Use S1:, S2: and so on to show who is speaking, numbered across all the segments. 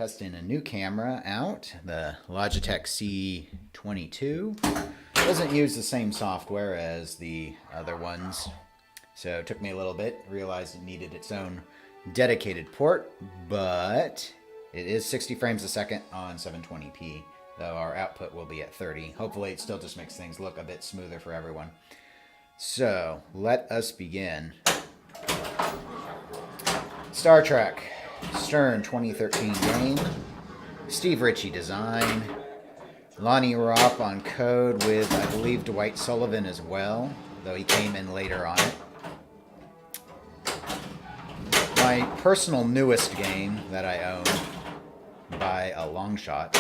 S1: testing a new camera out, the Logitech C22. Doesn't use the same software as the other ones, so it took me a little bit. Realized it needed its own dedicated port, but it is 60 frames a second on 720p, though our output will be at 30. Hopefully it still just makes things look a bit smoother for everyone. So let us begin. Star Trek Stern 2013 game. Steve Ritchie design. Lonnie Ropp on code with, I believe, Dwight Sullivan as well, though he came in later on it. My personal newest game that I own by a long shot.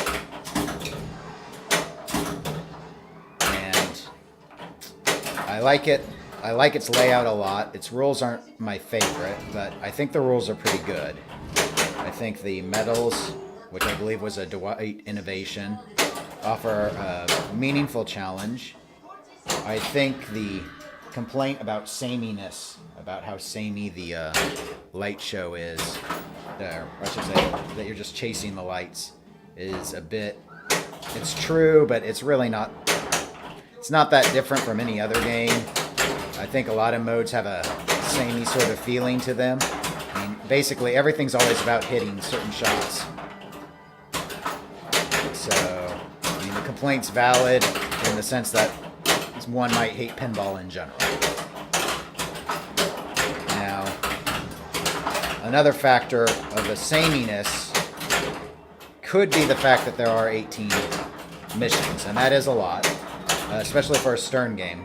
S1: And I like it. I like its layout a lot. Its rules aren't my favorite, but I think the rules are pretty good. I think the medals, which I believe was a Dwight innovation, offer a meaningful challenge. I think the complaint about sameness, about how samey the light show is, or I should say that you're just chasing the lights, is a bit, it's true, but it's really not, it's not that different from any other game. I think a lot of modes have a samey sort of feeling to them. I mean, basically everything's always about hitting certain shots. So, I mean, the complaint's valid in the sense that one might hate pinball in general. Now, another factor of the sameness could be the fact that there are 18 missions, and that is a lot, especially for a Stern game.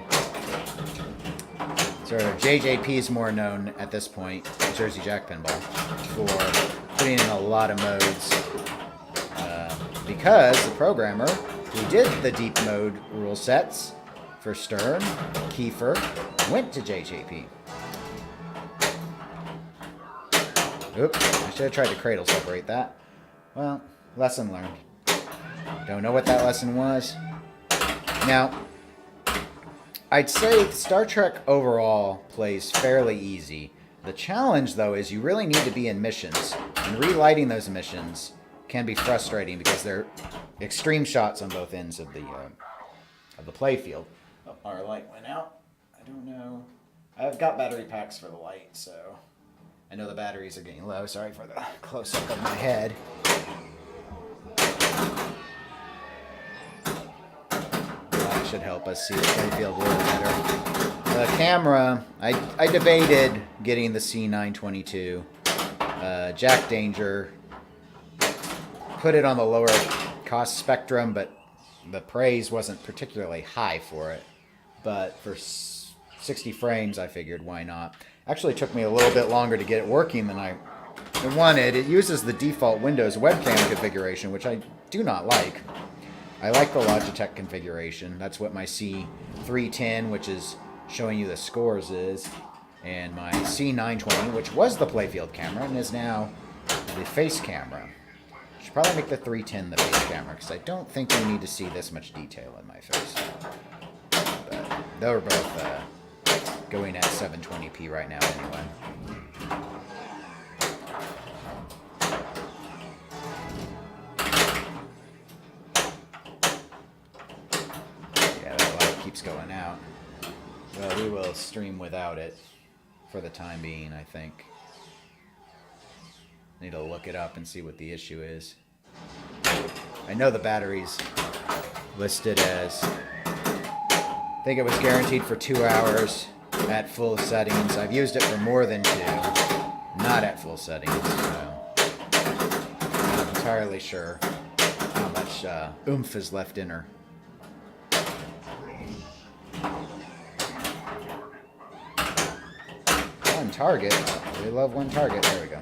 S1: So JJP is more known at this point, Jersey Jack Pinball, for putting in a lot of modes, because the programmer who did the deep mode rule sets for Stern, Kiefer, went to JJP. Oops, I should have tried to cradle separate that. Well, lesson learned. Don't know what that lesson was. Now, I'd say Star Trek overall plays fairly easy. The challenge, though, is you really need to be in missions, and relighting those missions can be frustrating because they're extreme shots on both ends of the play field. Oh, our light went out. I don't know. I've got battery packs for the light, so I know the batteries are getting low. Sorry for the close-up of my head. Should help us see the playfield a little better. The camera, I debated getting the C922. Jack Danger put it on the lower cost spectrum, but the praise wasn't particularly high for it. But for 60 frames, I figured, why not? Actually, it took me a little bit longer to get it working than I wanted. It uses the default Windows webcam configuration, which I do not like. I like the Logitech configuration. That's what my C310, which is showing you the scores, is. And my C920, which was the playfield camera and is now the face camera. Should probably make the 310 the face camera, because I don't think you need to see this much detail in my face. But they were both going at 720p right now anyway. Keeps going out. Well, we will stream without it for the time being, I think. Need to look it up and see what the issue is. I know the battery's listed as, I think it was guaranteed for 2 hours at full settings. I've used it for more than 2, not at full settings, so I'm not entirely sure how much oomph is left in her. One target. We love one target. There we go.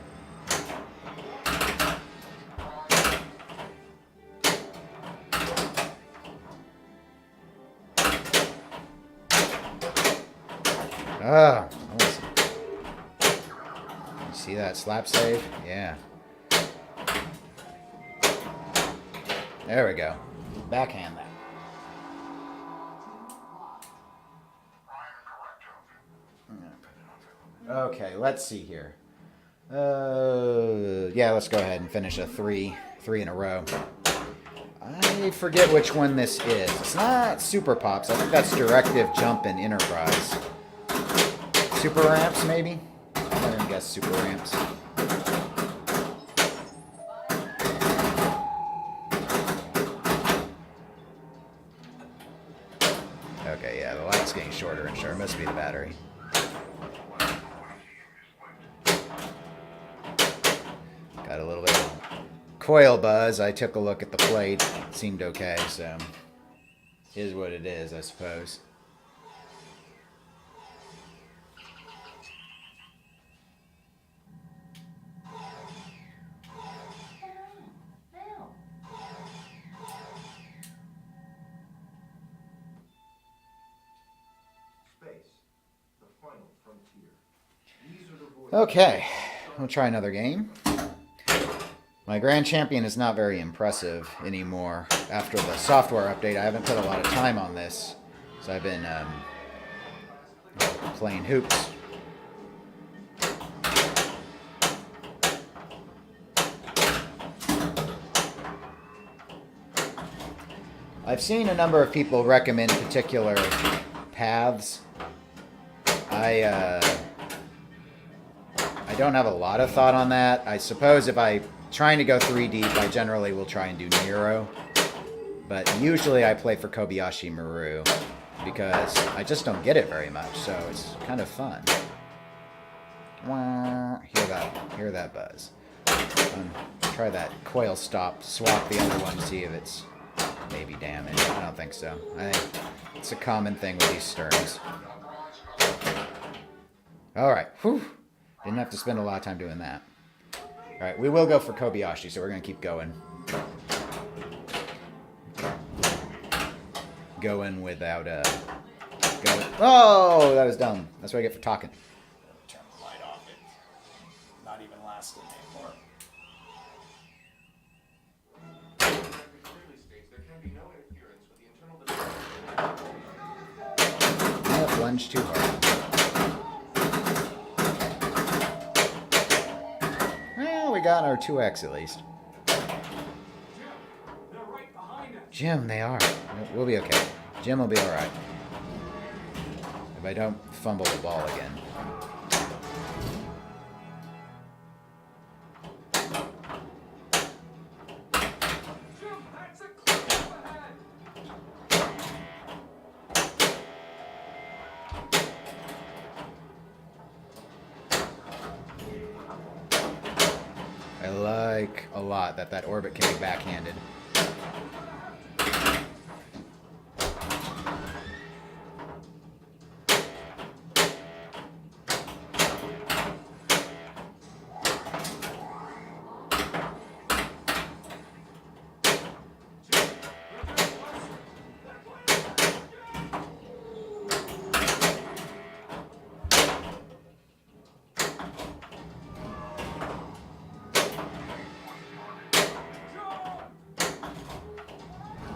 S1: Ah, you see that slap save? Yeah. There we go. Backhand that. Okay, let's see here. Yeah, let's go ahead and finish a 3. 3 in a row. I forget which one this is. It's not Super Pops. I think that's Directive Jump and Enterprise. Super Ramps, maybe? I'm going to guess Super Ramps. Okay, yeah, the light's getting shorter and shorter. Must be the battery. Got a little bit of coil buzz. I took a look at the plate. It seemed okay, so is what it is, I suppose. Okay, we'll try another game. My Grand Champion is not very impressive anymore. After the software update, I haven't put a lot of time on this. So I've been playing hoops. I've seen a number of people recommend particular paths. I don't have a lot of thought on that. I suppose if I'm trying to go 3 deep, I generally will try and do Nero. But usually I play for Kobayashi Maru because I just don't get it very much, so it's kind of fun. Hear that buzz. Try that coil stop, swap the other one, see if it's maybe damaged. I don't think so. I think it's a common thing with these Sterns. Alright, whew. Didn't have to spend a lot of time doing that. Alright, we will go for Kobayashi, so we're going to keep going. Going without Oh, that was dumb. That's what I get for talking. Turn the light off. It's not even lasting anymore. That lunged too hard. Well, we got our 2x at least. Jim, they are. We'll be okay. Jim will be alright. If I don't fumble the ball again. I like a lot that orbit can be backhanded.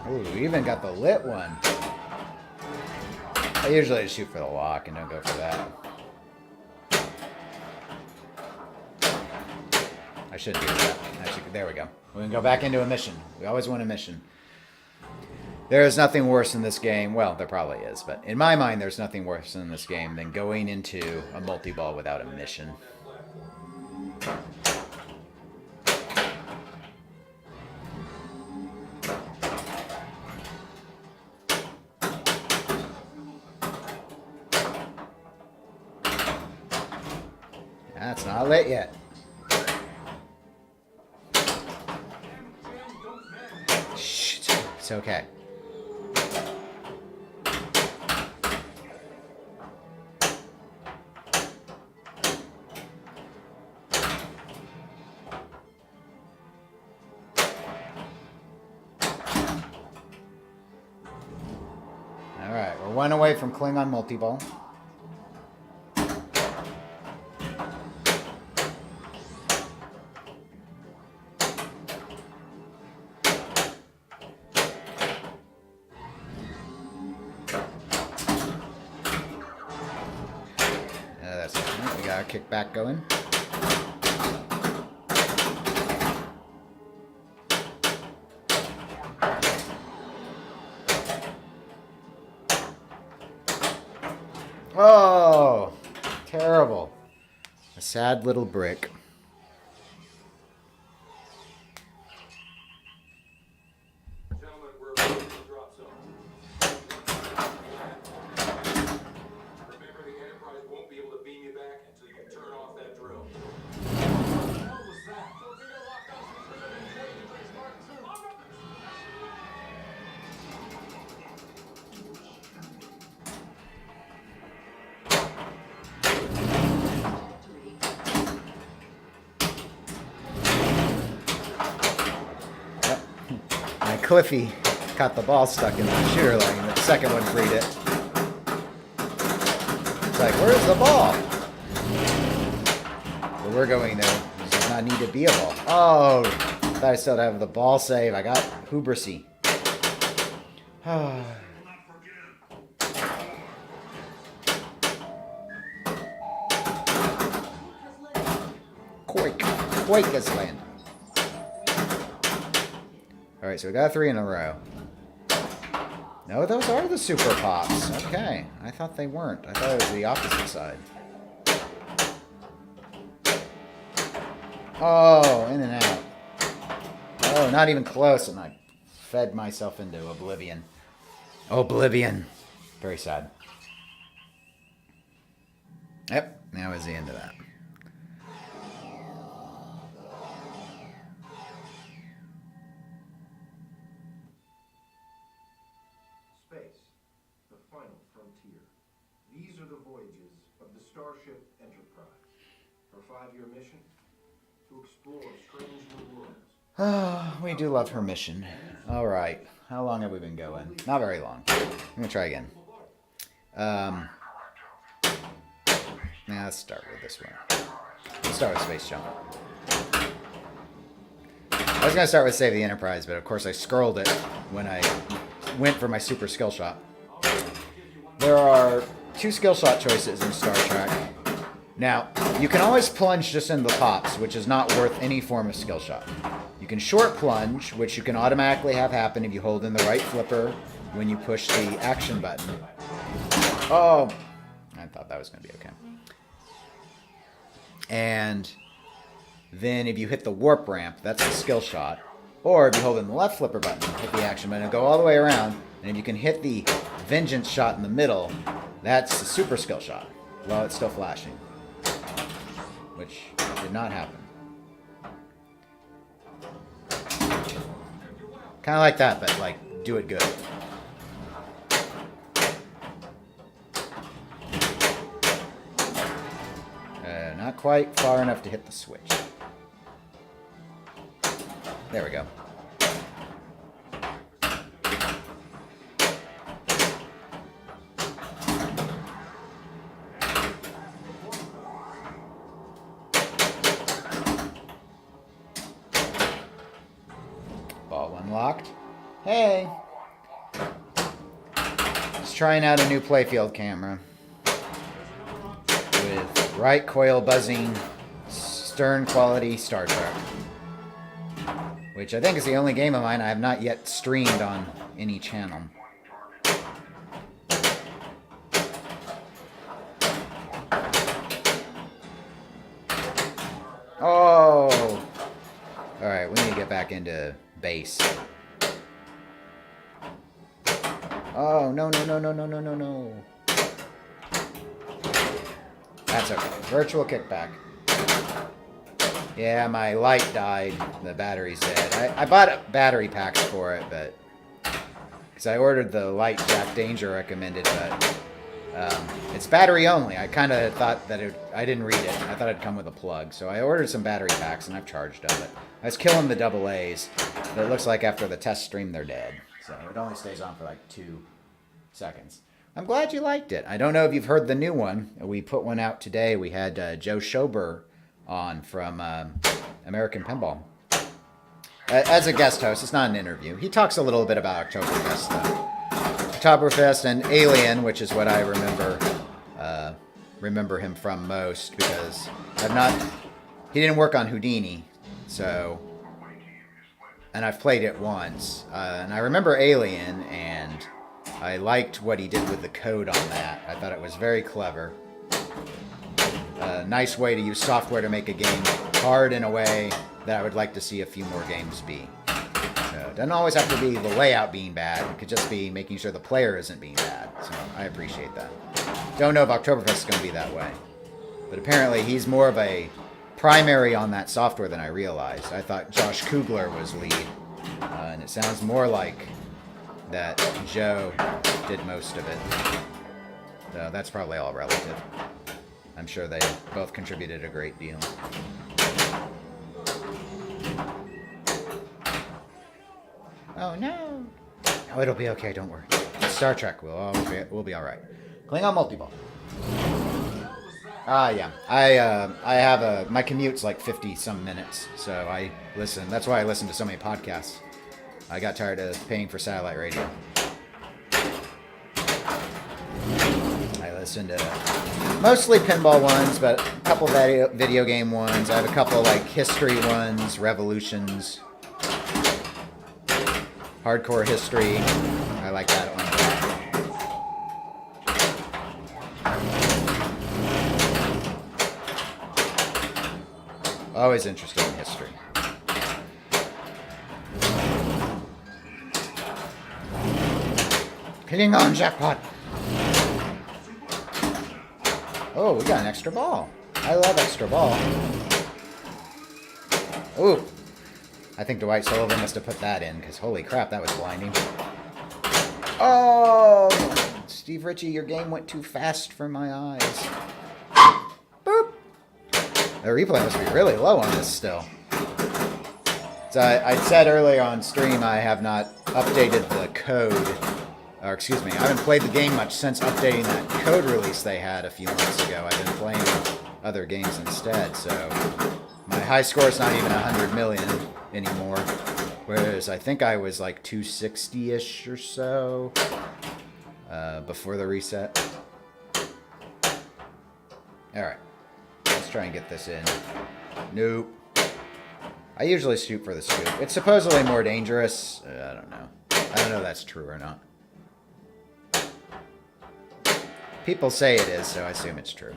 S1: Ooh, we even got the lit one. I usually just shoot for the lock and don't go for that. I should do that. There we go. We can go back into a mission. We always want a mission. There is nothing worse in this game. Well, there probably is, but in my mind, there's nothing worse in this game than going into a multi-ball without a mission. That's not lit yet. Shh, it's okay. All right, we're one away from Klingon multi-ball. We got our kickback going. terrible. A sad little brick.
S2: Gentlemen, we're approaching the drop zone. Remember, the Enterprise won't be able to beam you back until you turn off that drill. What the hell was that?
S1: Cliffy got the ball stuck in the shooter leg, and the second one freed it. It's like, where's the ball? Where we're going there does not need to be a ball. Oh, thought I still have the ball save. I got hubrisy. Quake has landed. Alright, so we got 3 in a row. No, those are the super pops. Okay. I thought they weren't. I thought it was the opposite side. Oh, in and out. Oh, not even close, and I fed myself into oblivion. Oblivion. Very sad. Yep, that was the end of that.
S3: Starship Enterprise. Her 5-year mission? To explore strange new worlds.
S1: Oh, we do love her mission. Alright. How long have we been going? Not very long. I'm going to try again. Let's start with this one. Let's start with Space Jump. I was going to start with Save the Enterprise, but of course I scrolled it when I went for my super skill shot. There are 2 skill shot choices in Star Trek. Now, you can always plunge just into the pops, which is not worth any form of skill shot. You can short plunge, which you can automatically have happen if you hold in the right flipper when you push the action button. Oh, I thought that was going to be okay. And then if you hit the warp ramp, that's the skill shot. Or if you hold in the left flipper button, hit the action button, and go all the way around, and if you can hit the vengeance shot in the middle, that's the super skill shot, while it's still flashing. Which did not happen. Kind of like that, but like, do it good. Not quite far enough to hit the switch. There we go. Unlocked. Hey! Just trying out a new playfield camera. With right coil buzzing, stern quality Star Trek. Which I think is the only game of mine I have not yet streamed on any channel. Oh! Alright, we need to get back into base. Oh, no. That's okay. Virtual kickback. Yeah, my light died. The battery's dead. I bought battery packs for it, but... Because I ordered the light Jack Danger recommended, but... it's battery only. I kind of thought that I didn't read it. I thought it'd come with a plug. So I ordered some battery packs, and I've charged up it. I was killing the AA's, but it looks like after the test stream, they're dead. So it only stays on for like 2 seconds. I'm glad you liked it. I don't know if you've heard the new one. We put one out today. We had Joe Schober on from American Pinball. As a guest host. It's not an interview. He talks a little bit about Oktoberfest, though. Oktoberfest and Alien, which is what I remember him from most, because he didn't work on Houdini, so, and I've played it once, and I remember Alien, and I liked what he did with the code on that. I thought it was very clever. a nice way to use software to make a game hard in a way that I would like to see a few more games be. So it doesn't always have to be the layout being bad. It could just be making sure the player isn't being bad. So I appreciate that. Don't know if Oktoberfest is going to be that way. But apparently he's more of a primary on that software than I realized. I thought Josh Kugler was lead. And it sounds more like that Joe did most of it. So that's probably all relative. I'm sure they both contributed a great deal. Oh no! Oh, it'll be okay, don't worry. It's Star Trek, we'll be alright. Klingon multi-ball. Yeah. I have my commute's like 50-some minutes, so I listen. That's why I listen to so many podcasts. I got tired of paying for satellite radio. I listen to mostly pinball ones, but a couple video game ones. I have a couple like history ones, Revolutions, Hardcore History. I like that one. Always interested in history. Hitting on jackpot. Oh, we got an extra ball. I love extra ball. Ooh. I think Dwight Sullivan must have put that in, because holy crap, that was blinding. Oh! Steve Ritchie, your game went too fast for my eyes. Boop! The replay must be really low on this still. So I said earlier on stream I have not updated the code. Or excuse me, I haven't played the game much since updating that code release they had a few months ago. I've been playing other games instead, so my high score is not even 100 million anymore. Whereas I think I was like 260-ish or so before the reset. Alright. Let's try and get this in. Nope. I usually shoot for the scoop. It's supposedly more dangerous. I don't know. I don't know if that's true or not. People say it is, so I assume it's true.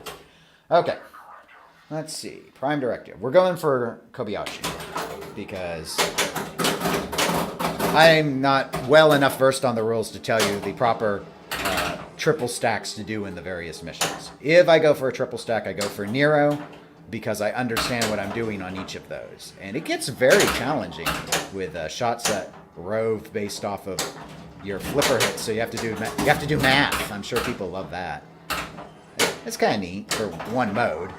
S1: Okay. Let's see. Prime Directive. We're going for Kobayashi. Because I'm not well enough versed on the rules to tell you the proper triple stacks to do in the various missions. If I go for a triple stack, I go for Nero, because I understand what I'm doing on each of those. And it gets very challenging with shots that rove based off of your flipper hits, so you have to do math. I'm sure people love that. It's kind of neat for one mode.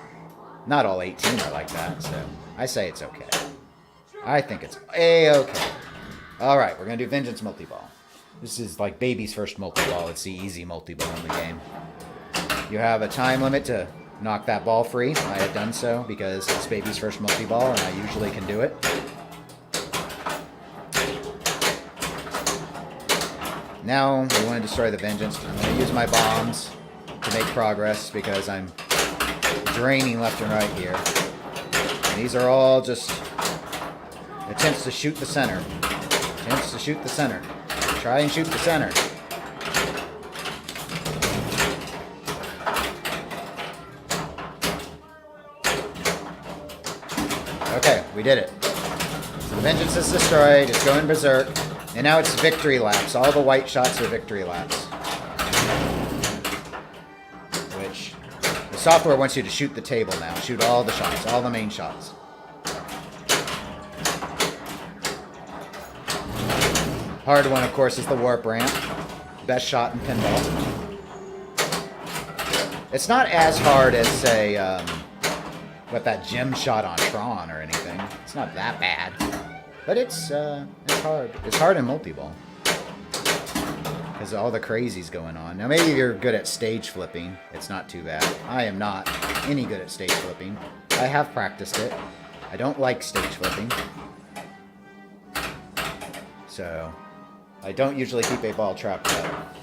S1: Not all 18 are like that, so I say it's okay. I think it's A-okay. Alright, we're going to do Vengeance Multi-Ball. This is like baby's first multi-ball. It's the easy multi-ball in the game. You have a time limit to knock that ball free. I have done so because it's baby's first multi-ball and I usually can do it. Now, we want to destroy the Vengeance. I'm going to use my bombs to make progress because I'm draining left and right here. And these are all just attempts to shoot the center. Attempts to shoot the center. Try and shoot the center. Okay, we did it. So the Vengeance is destroyed. It's going berserk. And now it's victory laps. All the white shots are victory laps. Which, the software wants you to shoot the table now. Shoot all the shots, all the main shots. Hard one, of course, is the warp ramp. Best shot in pinball. It's not as hard as, say, that gem shot on Tron or anything. It's not that bad. But it's hard. It's hard in multi-ball. Because all the crazies going on. Now, maybe you're good at stage flipping. It's not too bad. I am not any good at stage flipping. I have practiced it. I don't like stage flipping. So, I don't usually keep a ball trapped up.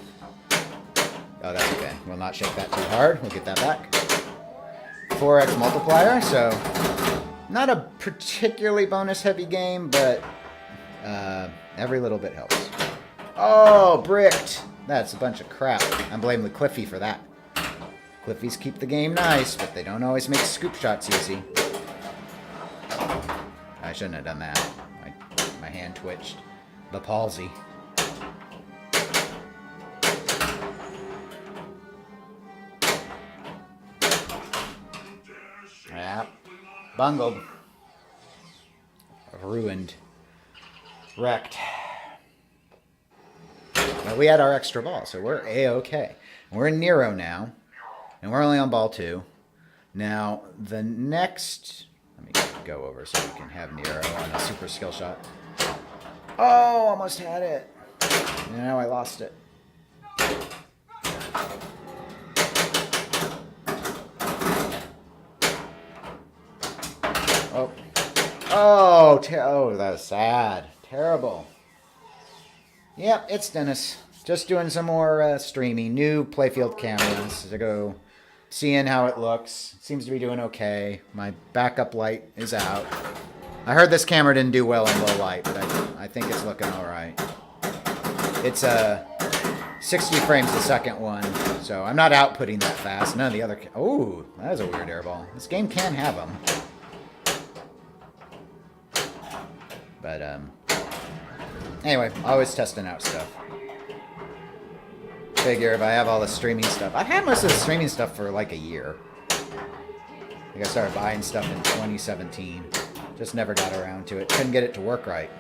S1: Oh, that's okay. We'll not shake that too hard. We'll get that back. 4x multiplier, so not a particularly bonus-heavy game, but every little bit helps. Oh, bricked! That's a bunch of crap. I'm blaming Cliffy for that. Cliffies keep the game nice, but they don't always make scoop shots easy. I shouldn't have done that. My hand twitched. The palsy. Yeah. Bungled. Ruined. Wrecked. Well, we had our extra ball, so we're A-okay. We're in Nero now, and we're only on ball 2. Now, the next... Let me go over so we can have Nero on a super skill shot. Oh, almost had it. Now I lost it. Oh. Oh, oh, that was sad. Terrible. Yep, it's Dennis. Just doing some more streaming. New playfield cameras to go seeing how it looks. Seems to be doing okay. My backup light is out. I heard this camera didn't do well in low light, but I think it's looking all right. It's a 60 frames a second one, so I'm not outputting that fast. None of the other... Oh, that was a weird airball. This game can have them. But, anyway, always testing out stuff. Figure if I have all the streaming stuff. I've had most of the streaming stuff for like a year. I think I started buying stuff in 2017. Just never got around to it. Couldn't get it to work right.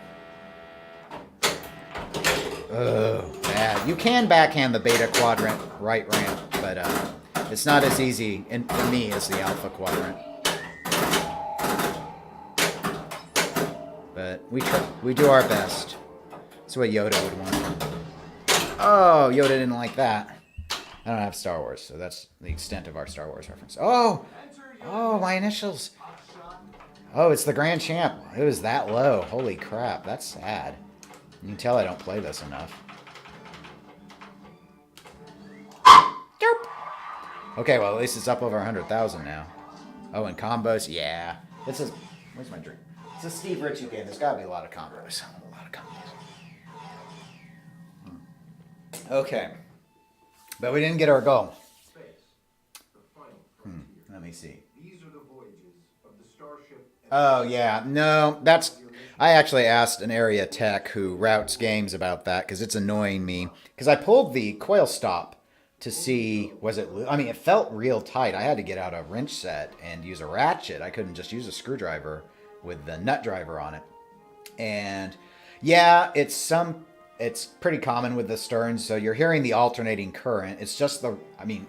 S1: Oh, bad. You can backhand the beta quadrant right ramp, but it's not as easy for me as the alpha quadrant. But we do our best. That's what Yoda would want. Oh, Yoda didn't like that. I don't have Star Wars, so that's the extent of our Star Wars reference. Oh! Oh, my initials. Oh, it's the Grand Champ. It was that low. Holy crap, that's sad. You can tell I don't play this enough. Okay, well, at least it's up over 100,000 now. Oh, and combos? Yeah. This is... Where's my drink? It's a Steve Ritchie game. There's got to be a lot of combos. A lot of combos. Okay. But we didn't get our goal.
S3: Space, the final frontier.
S1: Let me see.
S3: These are the voyages of the Starship.
S1: Oh, yeah. No, that's... I actually asked an area tech who routes games about that because it's annoying me. Because I pulled the coil stop to see, was it... I mean, it felt real tight. I had to get out a wrench set and use a ratchet. I couldn't just use a screwdriver with the nut driver on it. And, yeah, it's pretty common with the Sterns. So you're hearing the alternating current. It's just the... I mean,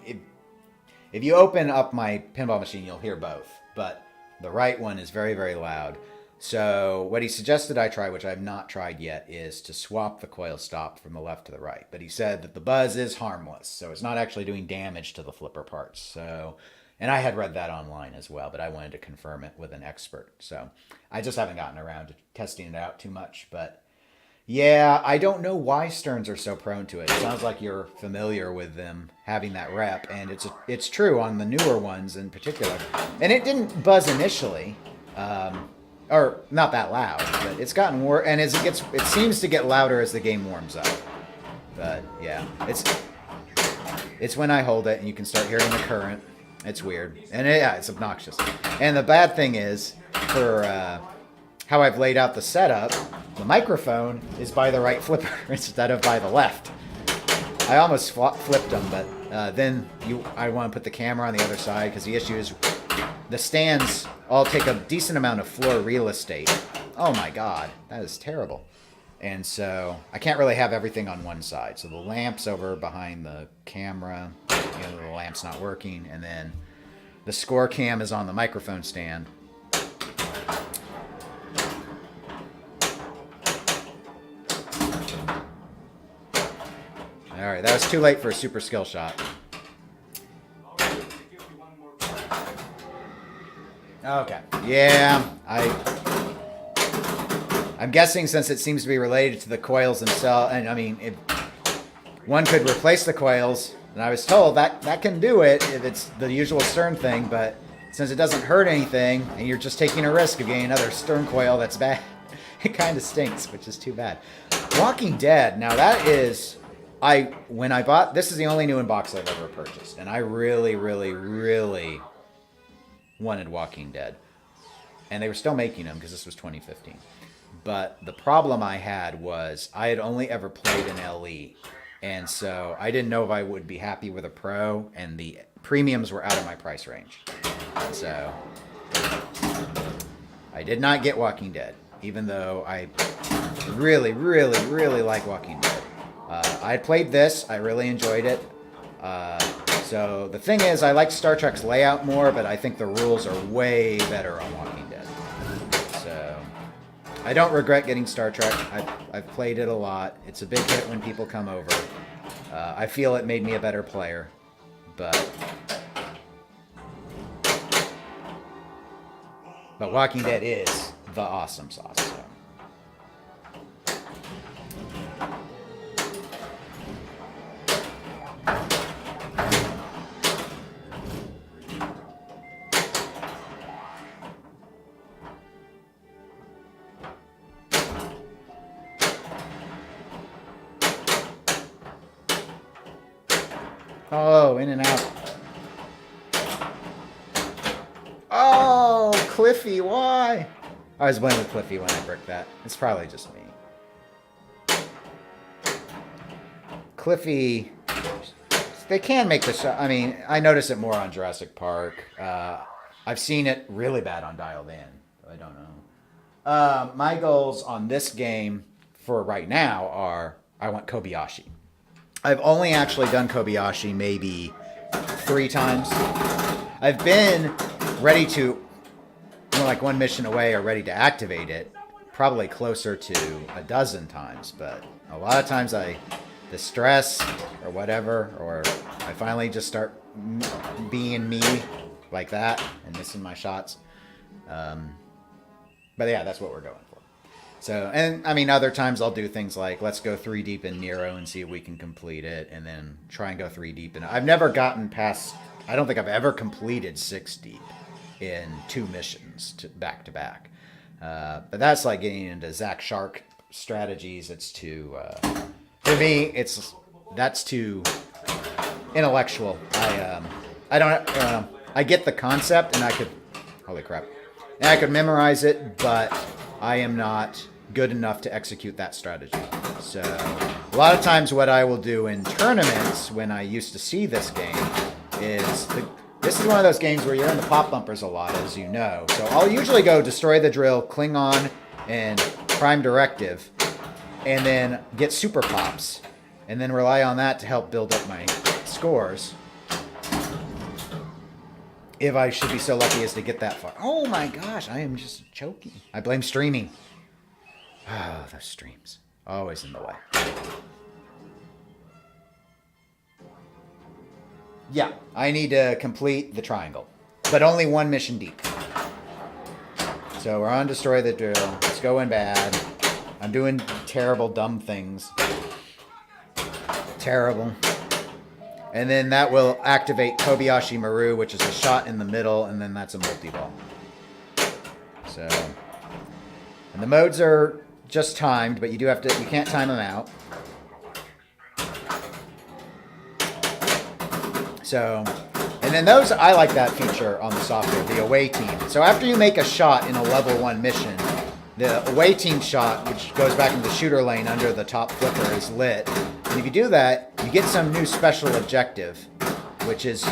S1: if you open up my pinball machine, you'll hear both. But the right one is very, very loud. So what he suggested I try, which I have not tried yet, is to swap the coil stop from the left to the right. But he said that the buzz is harmless, so it's not actually doing damage to the flipper parts. So, and I had read that online as well, but I wanted to confirm it with an expert. So I just haven't gotten around to testing it out too much. But yeah, I don't know why Sterns are so prone to it. It sounds like you're familiar with them having that rep, and it's true on the newer ones in particular. And it didn't buzz initially. Or not that loud, but it's gotten worse, and as it seems to get louder as the game warms up. But yeah, it's when I hold it and you can start hearing the current. It's weird, and yeah, it's obnoxious. And the bad thing is, for how I've laid out the setup, the microphone is by the right flipper instead of by the left. I almost flipped them, but then I want to put the camera on the other side because the issue is the stands all take a decent amount of floor real estate. Oh my god, that is terrible. And so I can't really have everything on one side. So the lamp's over behind the camera. The lamp's not working. And then the score cam is on the microphone stand. Alright, that was too late for a super skill shot. Okay. Yeah, I'm guessing since it seems to be related to the coils themselves, and I mean, if one could replace the coils, and I was told that can do it if it's the usual Stern thing, but since it doesn't hurt anything, and you're just taking a risk of getting another Stern coil that's bad, it kind of stinks, which is too bad. Walking Dead, now that is when I bought, this is the only new in-box I've ever purchased, and I really, really, really wanted Walking Dead. And they were still making them because this was 2015. But the problem I had was I had only ever played an LE. And so I didn't know if I would be happy with a Pro, and the premiums were out of my price range. And so I did not get Walking Dead, even though I really, really, really like Walking Dead. I had played this. I really enjoyed it. So the thing is, I like Star Trek's layout more, but I think the rules are way better on Walking Dead. So I don't regret getting Star Trek. I've played it a lot. It's a big hit when people come over. I feel it made me a better player, but Walking Dead is the awesome sauce. So. Oh, in and out. Oh, Cliffy, why? I was blaming Cliffy when I bricked that. It's probably just me. Cliffy, they can make the shot. I mean, I notice it more on Jurassic Park. I've seen it really bad on Dialed In. I don't know. My goals on this game for right now are I want Kobayashi. I've only actually done Kobayashi maybe 3 times. I've been ready to, like one mission away or ready to activate it, probably closer to a dozen times. But a lot of times the stress or whatever, or I finally just start being me like that and missing my shots. But yeah, that's what we're going for. So, and I mean, other times I'll do things like, let's go 3 deep in Nero and see if we can complete it, and then try and go 3 deep. And I've never gotten past, I don't think I've ever completed 6 deep in 2 missions back to back. But that's like getting into Zack Shark strategies. It's too, for me, that's too intellectual. I don't, I get the concept, and I could, holy crap, and I could memorize it, but I am not good enough to execute that strategy. So a lot of times what I will do in tournaments when I used to see this game is, this is one of those games where you're in the pop bumpers a lot, as you know. So I'll usually go Destroy the Drill, Klingon, and Prime Directive, and then get super pops, and then rely on that to help build up my scores. If I should be so lucky as to get that far. Oh my gosh, I am just choking. I blame streaming. Oh, those streams. Always in the way. Yeah, I need to complete the triangle. But only 1 mission deep. So we're on Destroy the Drill. It's going bad. I'm doing terrible, dumb things. Terrible. And then that will activate Kobayashi Maru, which is a shot in the middle, and then that's a multi-ball. So, and the modes are just timed, but you do have to, you can't time them out. So, and then those, I like that feature on the software, the away team. So after you make a shot in a level 1 mission, the away team shot, which goes back into the shooter lane under the top flicker, is lit. And if you do that, you get some new special objective, which is,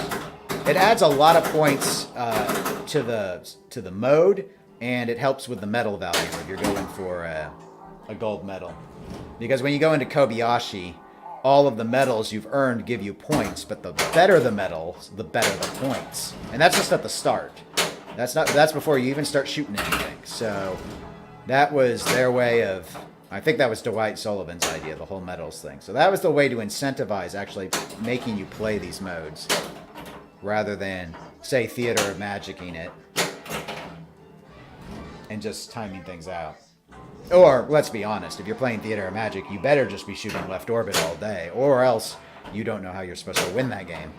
S1: it adds a lot of points to the mode, and it helps with the medal value if you're going for a gold medal. Because when you go into Kobayashi, all of the medals you've earned give you points, but the better the medals, the better the points. And that's just at the start. That's before you even start shooting anything. So that was their way of, I think that was Dwight Sullivan's idea, the whole medals thing. So that was the way to incentivize actually making you play these modes, rather than, say, Theater of Magicking it and just timing things out. Or, let's be honest, if you're playing Theater of Magic, you better just be shooting left orbit all day, or else you don't know how you're supposed to win that game.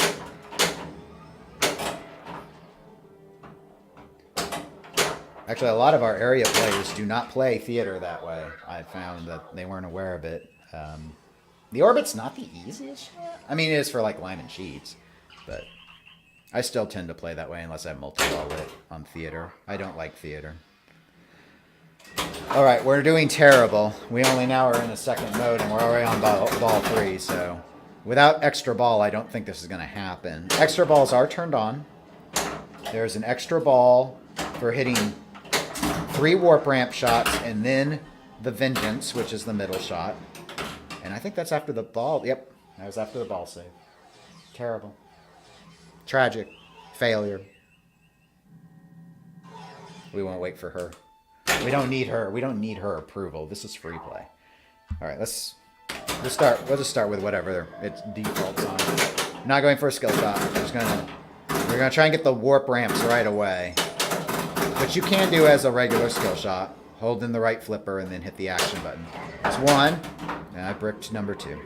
S1: Actually, a lot of our area players do not play Theater that way. I found that they weren't aware of it. The orbit's not the easiest shot. I mean, it is for like Lyman Sheets, but I still tend to play that way unless I have multi-ball lit on theater. I don't like theater. All right, we're doing terrible. We only now are in the second mode, and we're already on ball 3, so without extra ball, I don't think this is going to happen. Extra balls are turned on. There's an extra ball for hitting 3 warp ramp shots, and then the Vengeance, which is the middle shot. And I think that's after the ball. Yep, that was after the ball save. Terrible. Tragic. Failure. We won't wait for her. We don't need her. We don't need her approval. This is free play. All right, let's start. We'll just start with whatever it defaults on. I'm not going for a skill shot. We're gonna try and get the warp ramps right away, which you can do as a regular skill shot. Hold in the right flipper and then hit the action button. That's 1, and I bricked number 2.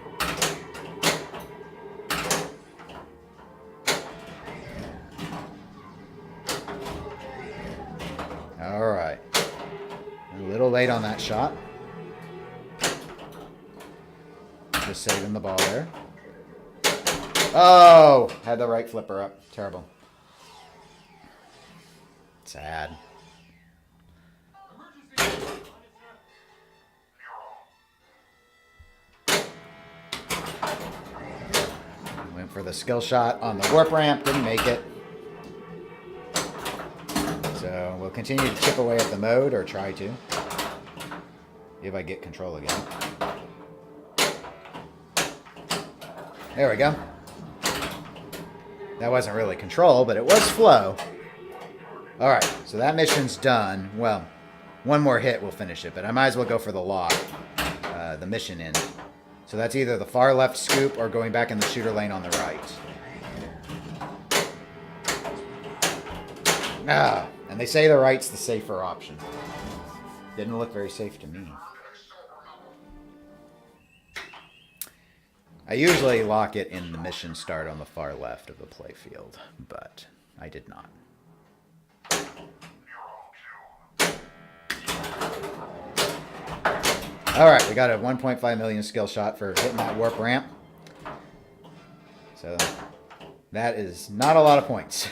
S1: All right. A little late on that shot. Just saving the ball there. Oh! Had the right flipper up. Terrible. Sad. Went for the skill shot on the warp ramp. Didn't make it. So we'll continue to chip away at the mode, or try to. If I get control again. There we go. That wasn't really control, but it was flow. Alright, so that mission's done. Well, one more hit will finish it, but I might as well go for the lock. The mission end. So that's either the far left scoop or going back in the shooter lane on the right. Ah, and they say the right's the safer option. Didn't look very safe to me. I usually lock it in the mission start on the far left of the playfield, but I did not. Alright, we got a 1.5 million skill shot for hitting that warp ramp. So that is not a lot of points.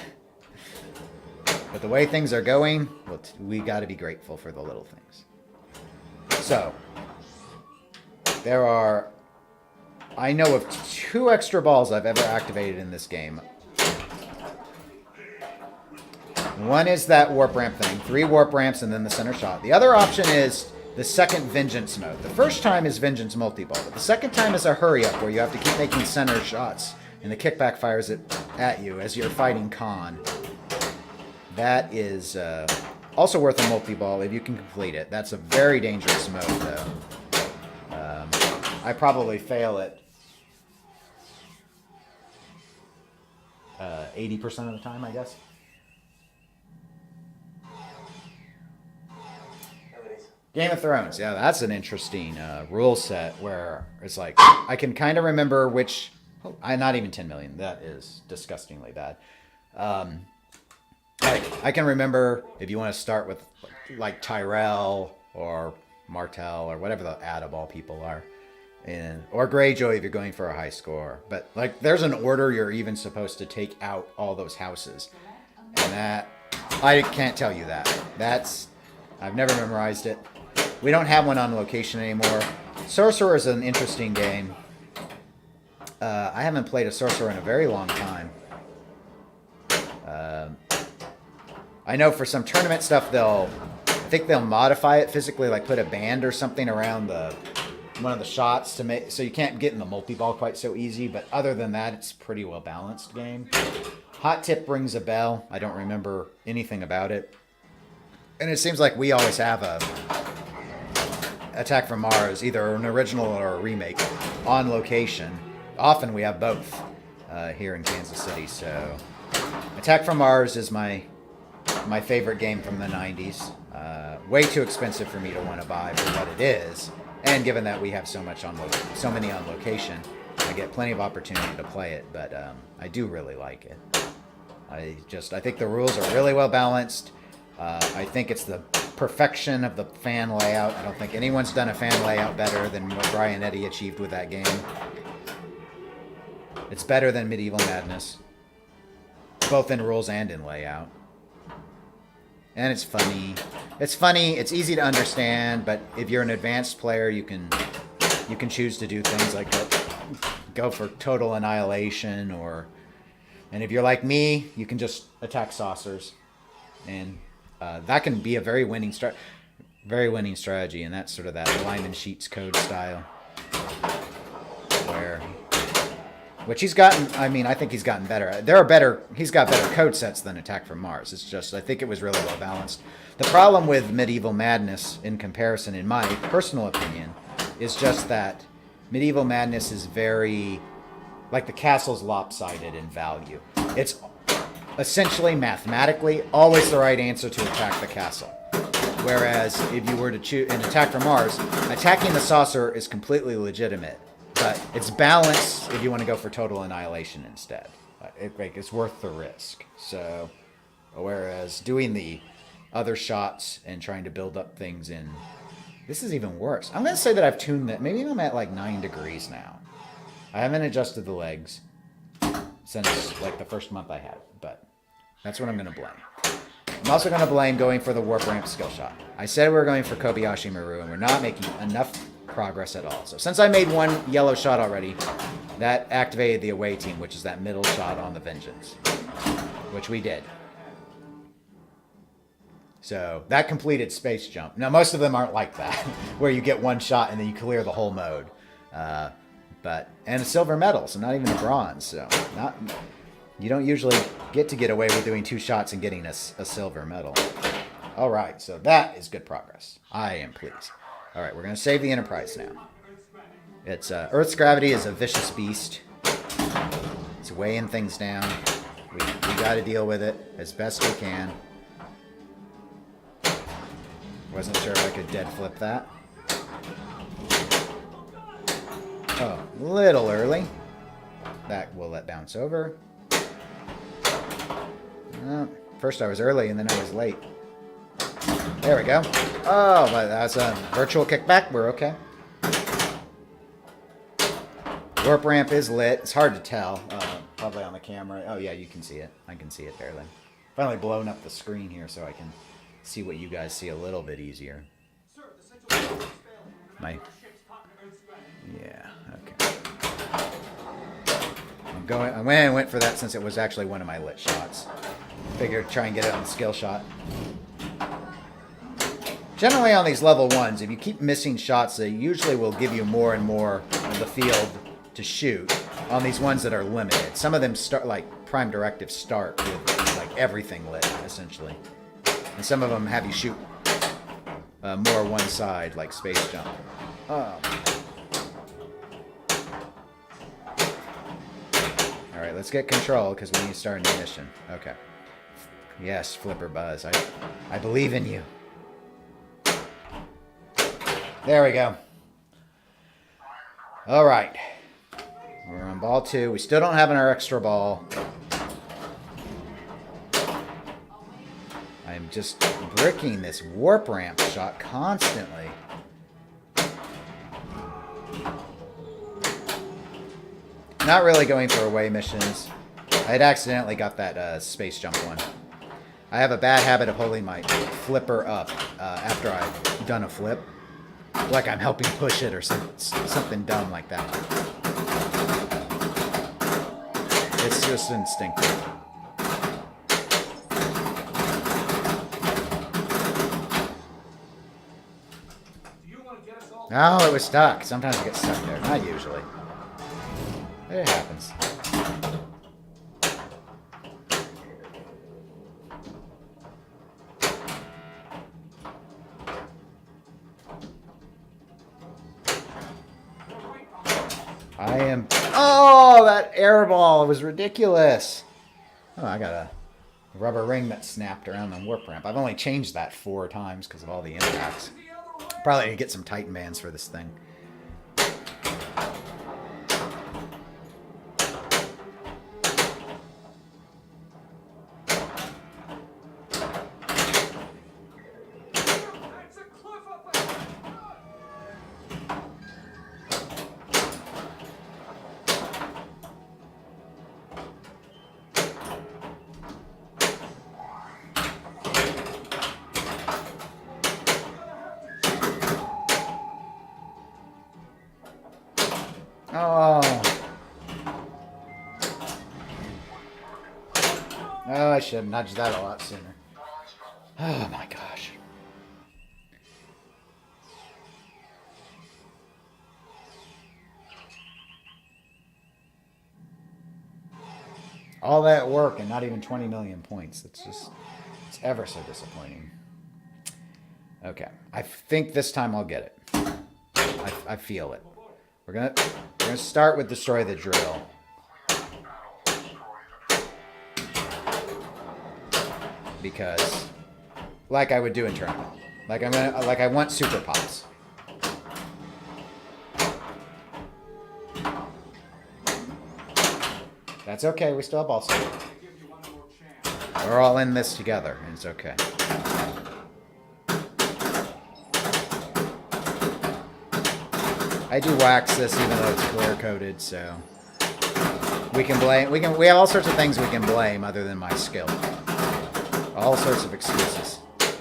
S1: But the way things are going, well, we got to be grateful for the little things. So, there are... I know of 2 extra balls I've ever activated in this game. One is that warp ramp thing. 3 warp ramps and then the center shot. The other option is the second Vengeance mode. The first time is Vengeance multi-ball, but the second time is a hurry-up where you have to keep making center shots, and the kickback fires it at you as you're fighting Khan. That is also worth a multi-ball if you can complete it. That's a very dangerous mode, though. I probably fail it 80% of the time, I guess. Game of Thrones, yeah, that's an interesting rule set where it's like, I can kind of remember which, not even 10 million, that is disgustingly bad. I can remember if you want to start with like Tyrell or Martell or whatever the Adaball people are, or Greyjoy if you're going for a high score. But like, there's an order you're even supposed to take out all those houses, and that I can't tell you that. I've never memorized it. We don't have one on location anymore. Sorcerer is an interesting game. I haven't played a Sorcerer in a very long time. I know for some tournament stuff, I think they'll modify it physically, like put a band or something around one of the shots to make so you can't get in the multi-ball quite so easy. But other than that, it's a pretty well balanced game. Hot Tip rings a bell. I don't remember anything about it, and it seems like we always have a Attack from Mars, either an original or a remake, on location. Often we have both here in Kansas City. So Attack from Mars is my favorite game from the 90s. Way too expensive for me to want to buy for what it is. And given that we have so many on location, I get plenty of opportunity to play it. But I do really like it. I think the rules are really well balanced. I think it's the perfection of the fan layout. I don't think anyone's done a fan layout better than what Brian Eddy achieved with that game. It's better than Medieval Madness, both in rules and in layout. And it's funny. It's funny. It's easy to understand, but if you're an advanced player, you can choose to do things like go for total annihilation, and if you're like me, you can just attack saucers, and that can be a very winning strategy, and that's sort of that Lyman Sheets code style, which he's gotten. I mean, I think he's gotten better. He's got better code sets than Attack from Mars. It's just I think it was really well balanced. The problem with Medieval Madness, in comparison, in my personal opinion, is just that Medieval Madness is very, like, the castle's lopsided in value. It's essentially, mathematically, always the right answer to attack the castle. Whereas, if you were to choose an Attack from Mars, attacking the saucer is completely legitimate. But it's balanced if you want to go for total annihilation instead. It's worth the risk. So, whereas doing the other shots and trying to build up things in... This is even worse. I'm going to say that I've tuned that. Maybe I'm at like 9 degrees now. I haven't adjusted the legs since like the first month I had it. But that's what I'm going to blame. I'm also going to blame going for the warp ramp skill shot. I said we were going for Kobayashi Maru, and we're not making enough progress at all. So since I made one yellow shot already, that activated the away team, which is that middle shot on the Vengeance, which we did. So that completed Space Jump. Now most of them aren't like that, where you get one shot and then you clear the whole mode. And a silver medal, so not even a bronze. So you don't usually get away with doing 2 shots and getting a silver medal. All right, so that is good progress. I am pleased. All right, we're going to save the Enterprise now. It's Earth's gravity is a vicious beast. It's weighing things down. We got to deal with it as best we can. Wasn't sure if I could dead flip that. Oh, a little early. That will let bounce over. First I was early and then I was late. There we go. Oh, but that's a virtual kickback. We're okay. Warp ramp is lit. It's hard to tell, probably on the camera. Oh yeah, you can see it. I can see it barely. Finally blown up the screen here so I can see what you guys see a little bit easier. Yeah, okay. I went for that since it was actually one of my lit shots. Figured try and get it on the skill shot. Generally on these level 1s, if you keep missing shots, they usually will give you more and more of the field to shoot on these ones that are limited. Some of them start, like Prime Directive start with like everything lit, essentially. And some of them have you shoot more one side, like Space Jump. Alright, let's get control, because we need to start a new mission. Okay. Yes, Flipper Buzz. I believe in you. There we go. Alright. We're on ball 2. We still don't have our extra ball. I'm just bricking this warp ramp shot constantly. Not really going for away missions. I had accidentally got that Space Jump one. I have a bad habit of holding my flipper up after I've done a flip. Like I'm helping push it or something dumb like that. It's just instinctive. Oh, it was stuck. Sometimes it gets stuck there. Not usually. It happens. I am... Oh, that air ball was ridiculous. Oh, I got a rubber ring that snapped around the warp ramp. I've only changed that 4 times because of all the impacts. Probably need to get some Titan bands for this thing. Oh. Oh, I should have nudged that a lot sooner. Oh my gosh. All that work and not even 20 million points. It's ever so disappointing. Okay. I think this time I'll get it. I feel it. We're gonna start with Destroy the Drill. Because like I would do in tournament. Like I want super pops. That's okay, we still have ball save. We're all in this together, and it's okay. I do wax this even though it's clear coated, so we can blame we have all sorts of things we can blame other than my skill. All sorts of excuses.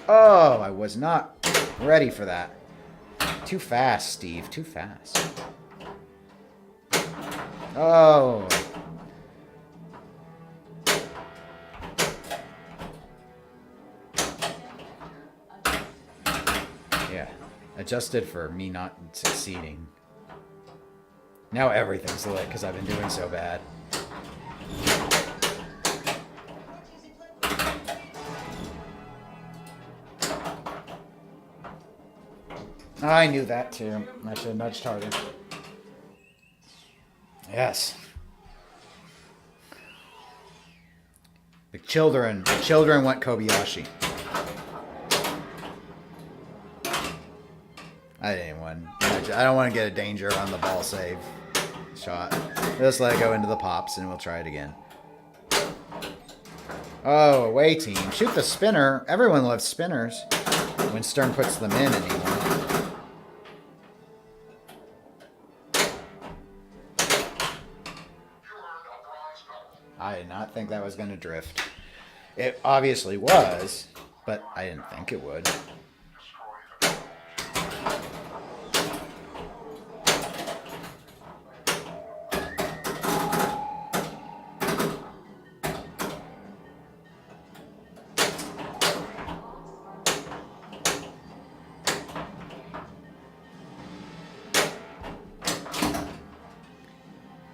S1: Oh, I was not ready for that. Too fast, Steve. Too fast. Oh. Yeah. Adjusted for me not succeeding. Now everything's lit because I've been doing so bad. I knew that too. I should have nudged harder. Yes. The children want Kobayashi. I didn't win. I don't want to get a danger on the ball save shot. Just let it go into the pops and we'll try it again. Oh, away team. Shoot the spinner. Everyone loves spinners when Stern puts them in anymore. I did not think that was going to drift. It obviously was, but I didn't think it would.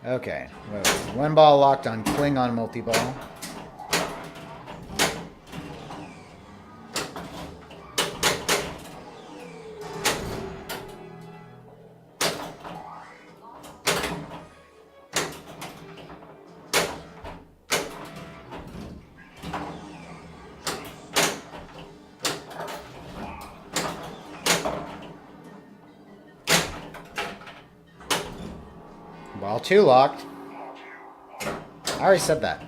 S1: Okay, well, one ball locked on Klingon multi-ball. Ball 2 locked. I already said that.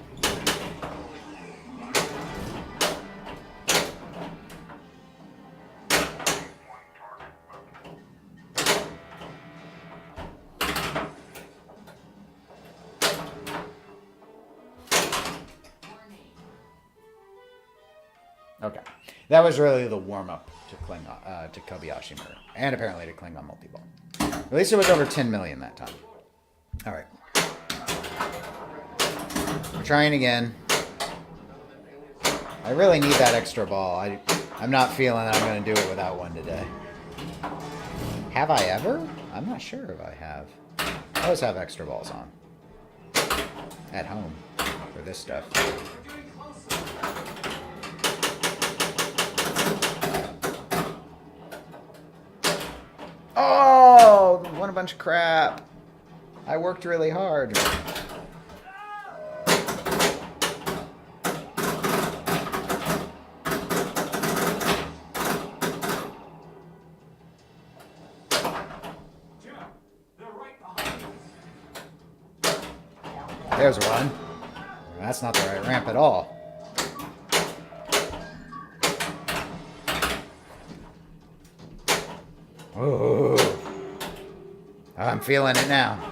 S1: Okay. That was really the warm-up to Klingon, to Kobayashi Murder. And apparently to Klingon multi-ball. At least it was over 10 million that time. All right. We're trying again. I really need that extra ball. I'm not feeling that I'm going to do it without one today. Have I ever? I'm not sure if I have. I always have extra balls on. At home. For this stuff. Oh! Won a bunch of crap. I worked really hard. There's one. That's not the right ramp at all. Ooh. I'm feeling it now.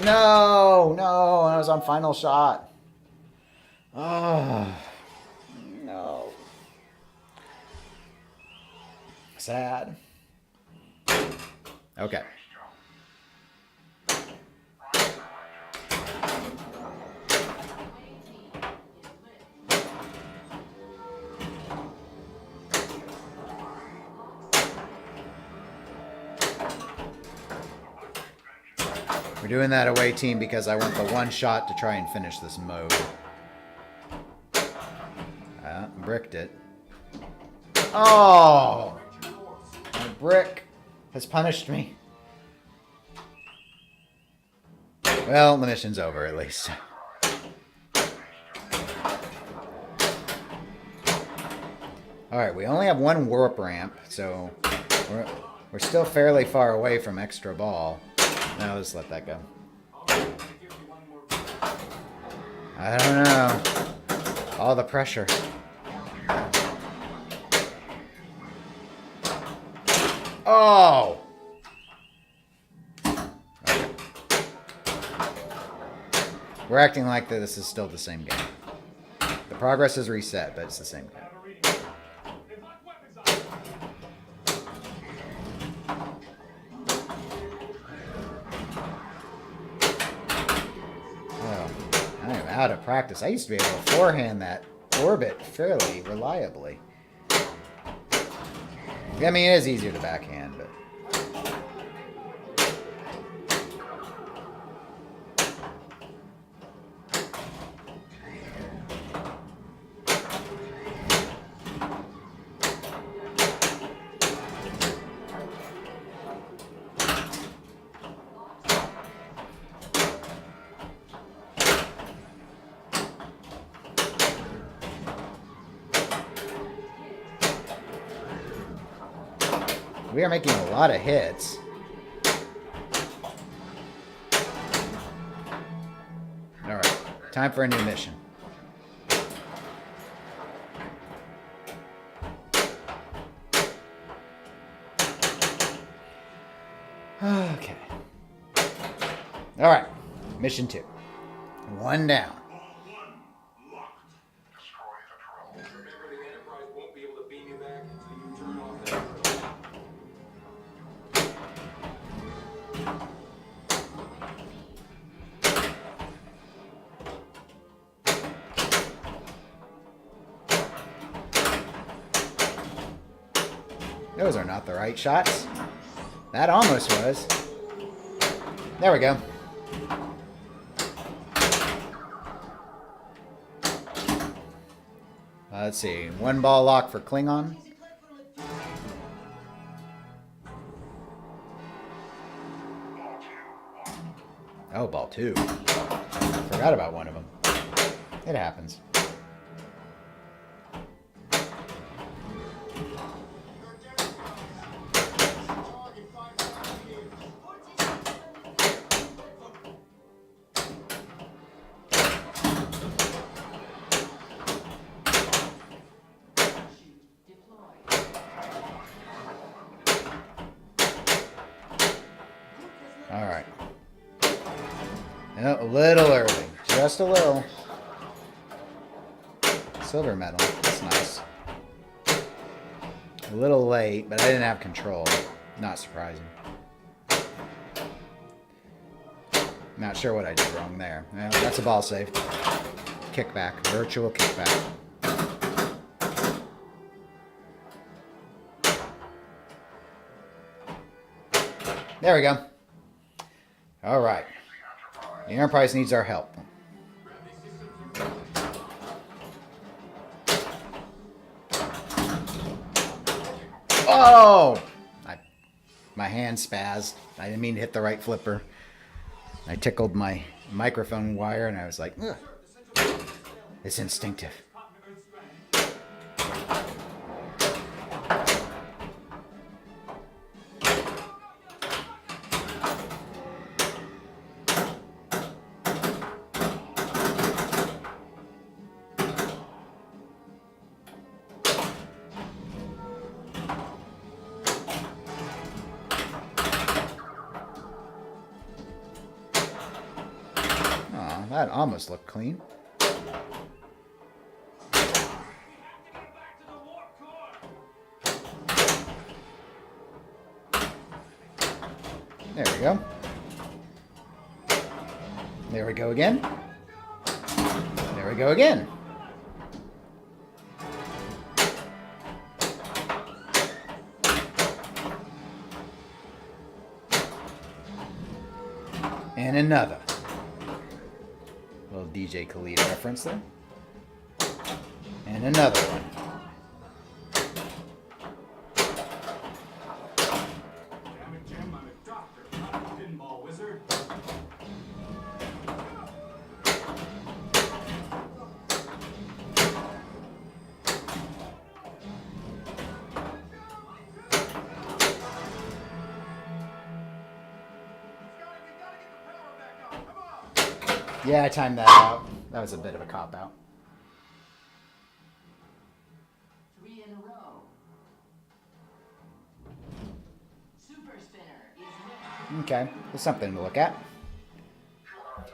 S1: No, I was on final shot. Oh, no. Sad. Okay. We're doing that away team because I want the one shot to try and finish this mode. Bricked it. Oh! My brick has punished me. Well, the mission's over at least. Alright, we only have one warp ramp, so we're still fairly far away from extra ball. Now let's let that go. I don't know. All the pressure. Oh! Okay. We're acting like this is still the same game. The progress is reset, but it's the same game. Oh, I am out of practice. I used to be able to forehand that orbit fairly reliably. I mean, it is easier to backhand, but... We are making a lot of hits. Alright, time for a new mission. Okay. Alright, mission 2. One down.
S2: Remember, the Enterprise won't be able to beam you back until you turn off that drill.
S1: Those are not the right shots. That almost was. There we go. Let's see. One ball lock for Klingon. Oh, ball 2. Forgot about one of them. It happens. All right. A little early. Just a little. Silver medal. That's nice. A little late, but I didn't have control. Not surprising. Not sure what I did wrong there. Well, that's a ball save. Kickback. Virtual kickback. There we go. All right. The Enterprise needs our help. Oh! My hand spazzed. I didn't mean to hit the right flipper. I tickled my microphone wire and I was like, ugh. It's instinctive. That almost looked clean. There we go. There we go again. There we go again. And another. Little DJ Khaled reference there. And another one.
S2: Damn it, Jim, I'm a doctor, not a pinball wizard.
S1: Yeah, I timed that out. That was a bit of a cop-out.
S4: 3 in a row. Super spinner is next.
S1: Okay, there's something to look at.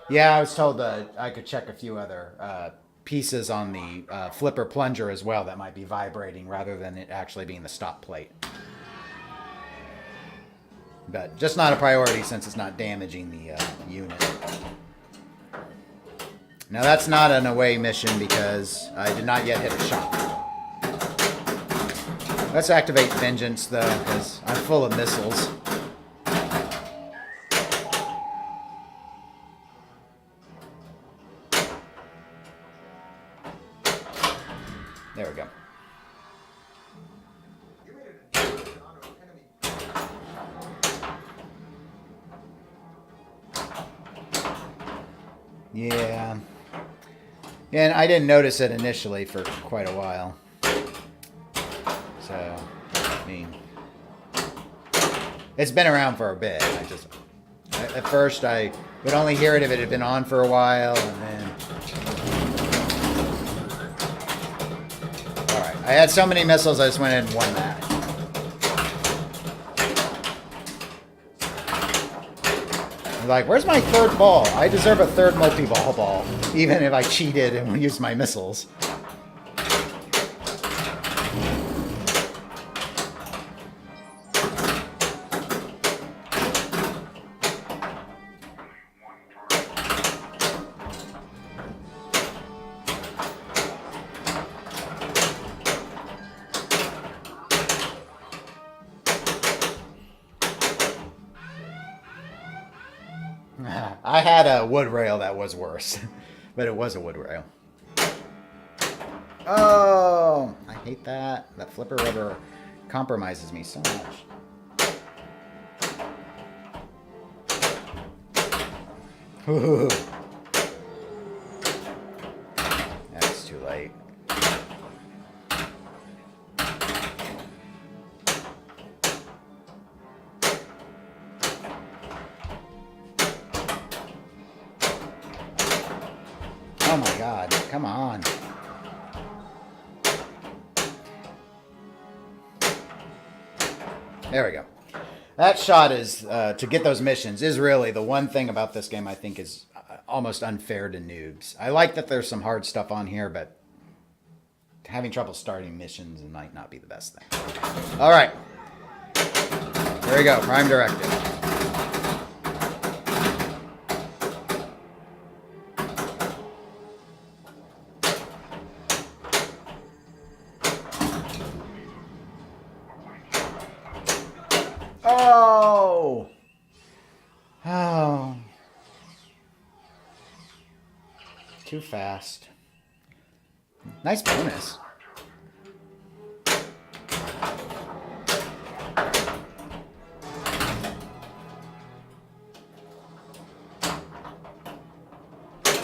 S1: Yeah, I was told that I could check a few other pieces on the flipper plunger as well that might be vibrating rather than it actually being the stop plate. But just not a priority since it's not damaging the unit. Now that's not an away mission because I did not yet hit a shot. Let's activate Vengeance though, because I'm full of missiles. There we go. Yeah. And I didn't notice it initially for quite a while. So, I mean, it's been around for a bit. At first I would only hear it if it had been on for a while, and then... Alright, I had so many missiles I just went in and won that. Like, where's my third ball? I deserve a third multi-ball ball, even if I cheated and used my missiles. I had a wood rail that was worse, but it was a wood rail. Oh, I hate that. That flipper rubber compromises me so much. Ooh. That's too late. Oh my god, come on. There we go. That shot is, to get those missions, is really the one thing about this game I think is almost unfair to noobs. I like that there's some hard stuff on here, but having trouble starting missions might not be the best thing. Alright. There we go, Prime Directive. Oh! Oh. Too fast. Nice bonus.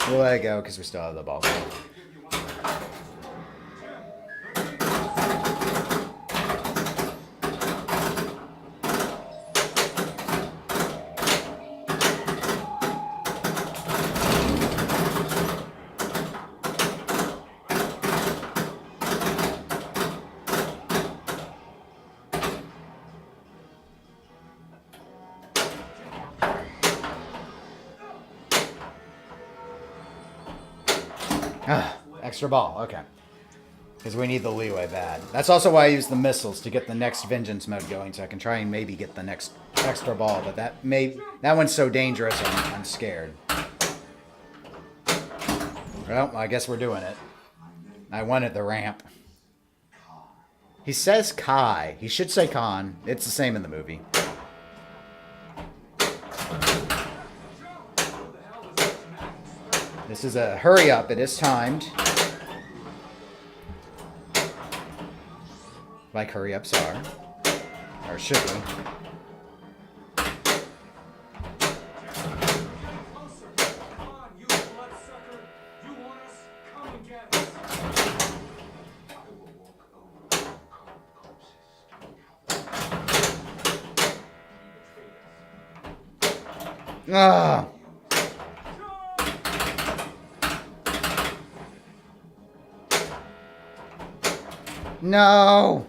S1: We'll let it go because we still have the ball. Extra ball, okay. Because we need the leeway bad. That's also why I use the missiles, to get the next vengeance mode going, so I can try and maybe get the next extra ball, but that one's so dangerous. I'm scared. Well, I guess we're doing it. I wanted the ramp. He says Kai. He should say Khan. It's the same in the movie. This is a hurry up. It is timed. Like hurry ups are. Or should be. Ah. No.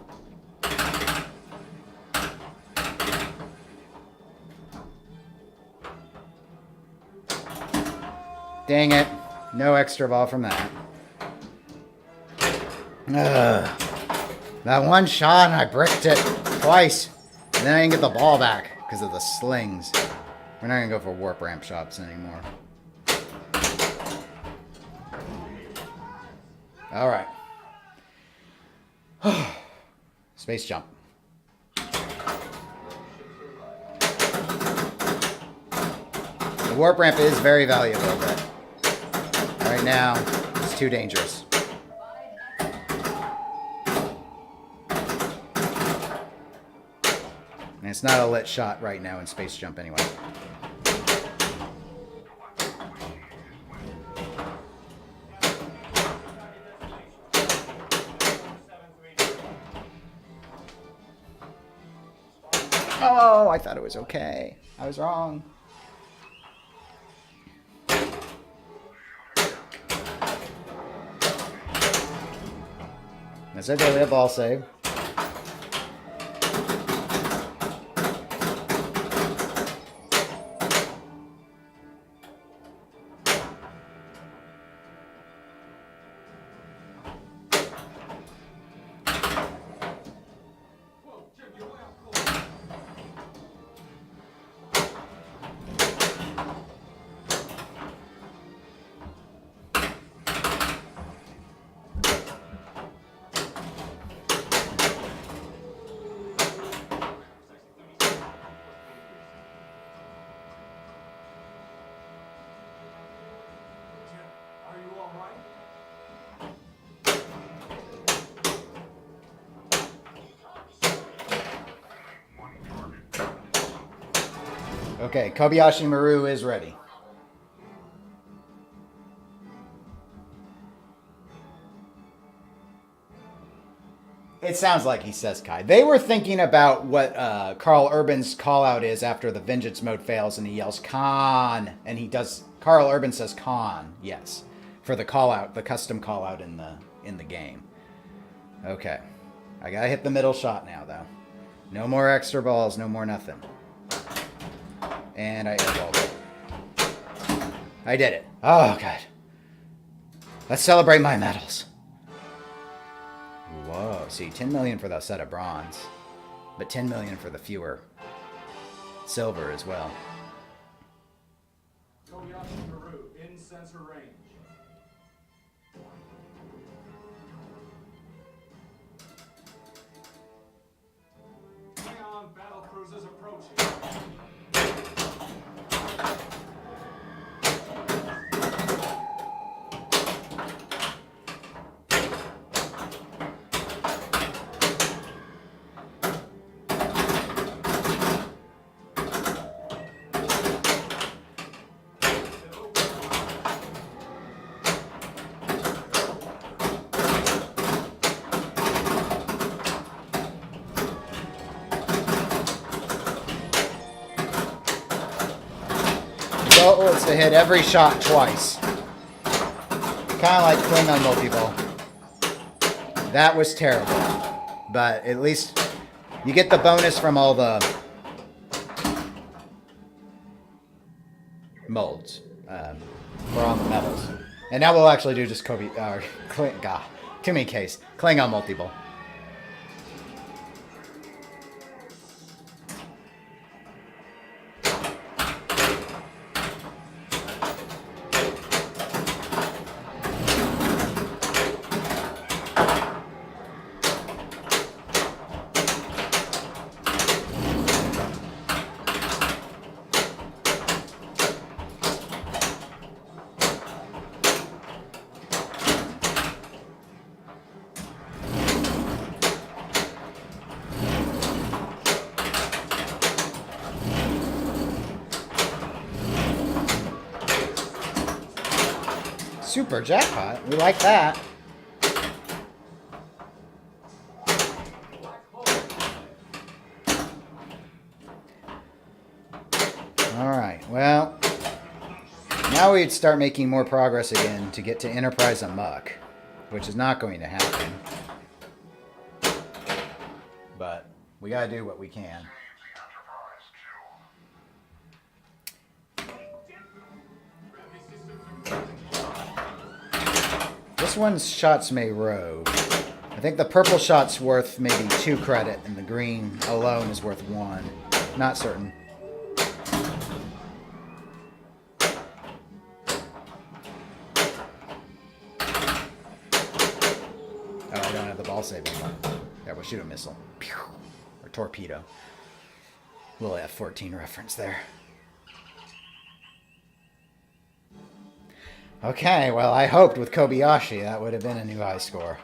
S1: Dang it. No extra ball from that. Ugh. That one shot, and I bricked it twice. And then I didn't get the ball back because of the slings. We're not going to go for warp ramp shots anymore. All right. Space jump. The warp ramp is very valuable, but right now it's too dangerous. And it's not a lit shot right now in space jump anyway. Oh, I thought it was okay. I was wrong. That's it, we have ball save. Okay, Kobayashi Maru is ready. It sounds like he says Kai. They were thinking about what Carl Urban's call out is after the vengeance mode fails and he yells Khan, and he does. Carl Urban says Khan, yes, for the call out, the custom call out in the game. Okay, I gotta hit the middle shot now though. No more extra balls, no more nothing. And I airballed it. I did it. Oh, God. Let's celebrate my medals. Whoa. See, 10 million for the set of bronze. But 10 million for the fewer silver as well.
S2: Kobayashi Maru, in sensor range. Klingon battle cruisers approaching.
S1: Goal is to hit every shot twice. Kind of like Klingon multi-ball. That was terrible. But at least you get the bonus from all the molds for all the medals. And now we'll actually do just God, too many Ks. Klingon multi-ball. super jackpot. We like that. Alright, well, now we'd start making more progress again to get to Enterprise Amok, which is not going to happen. But we gotta do what we can. This one's shots may rove. I think the purple shot's worth maybe 2 credit, and the green alone is worth 1. Not certain. Oh, I don't have the ball saving one. Yeah, we'll shoot a missile. Pew! Or torpedo. Little F-14 reference there. Okay, well, I hoped with Kobayashi that would have been a new high score.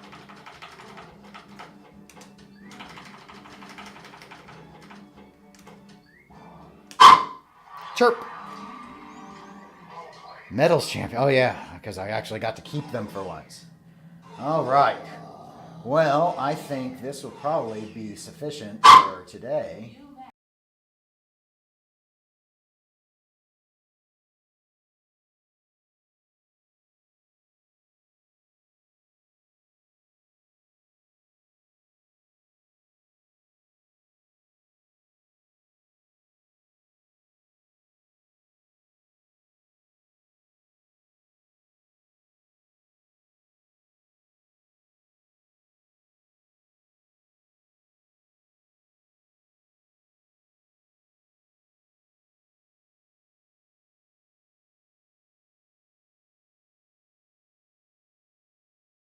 S1: Chirp! Medals champion. Oh, yeah, because I actually got to keep them for once. All right. Well, I think this will probably be sufficient for today.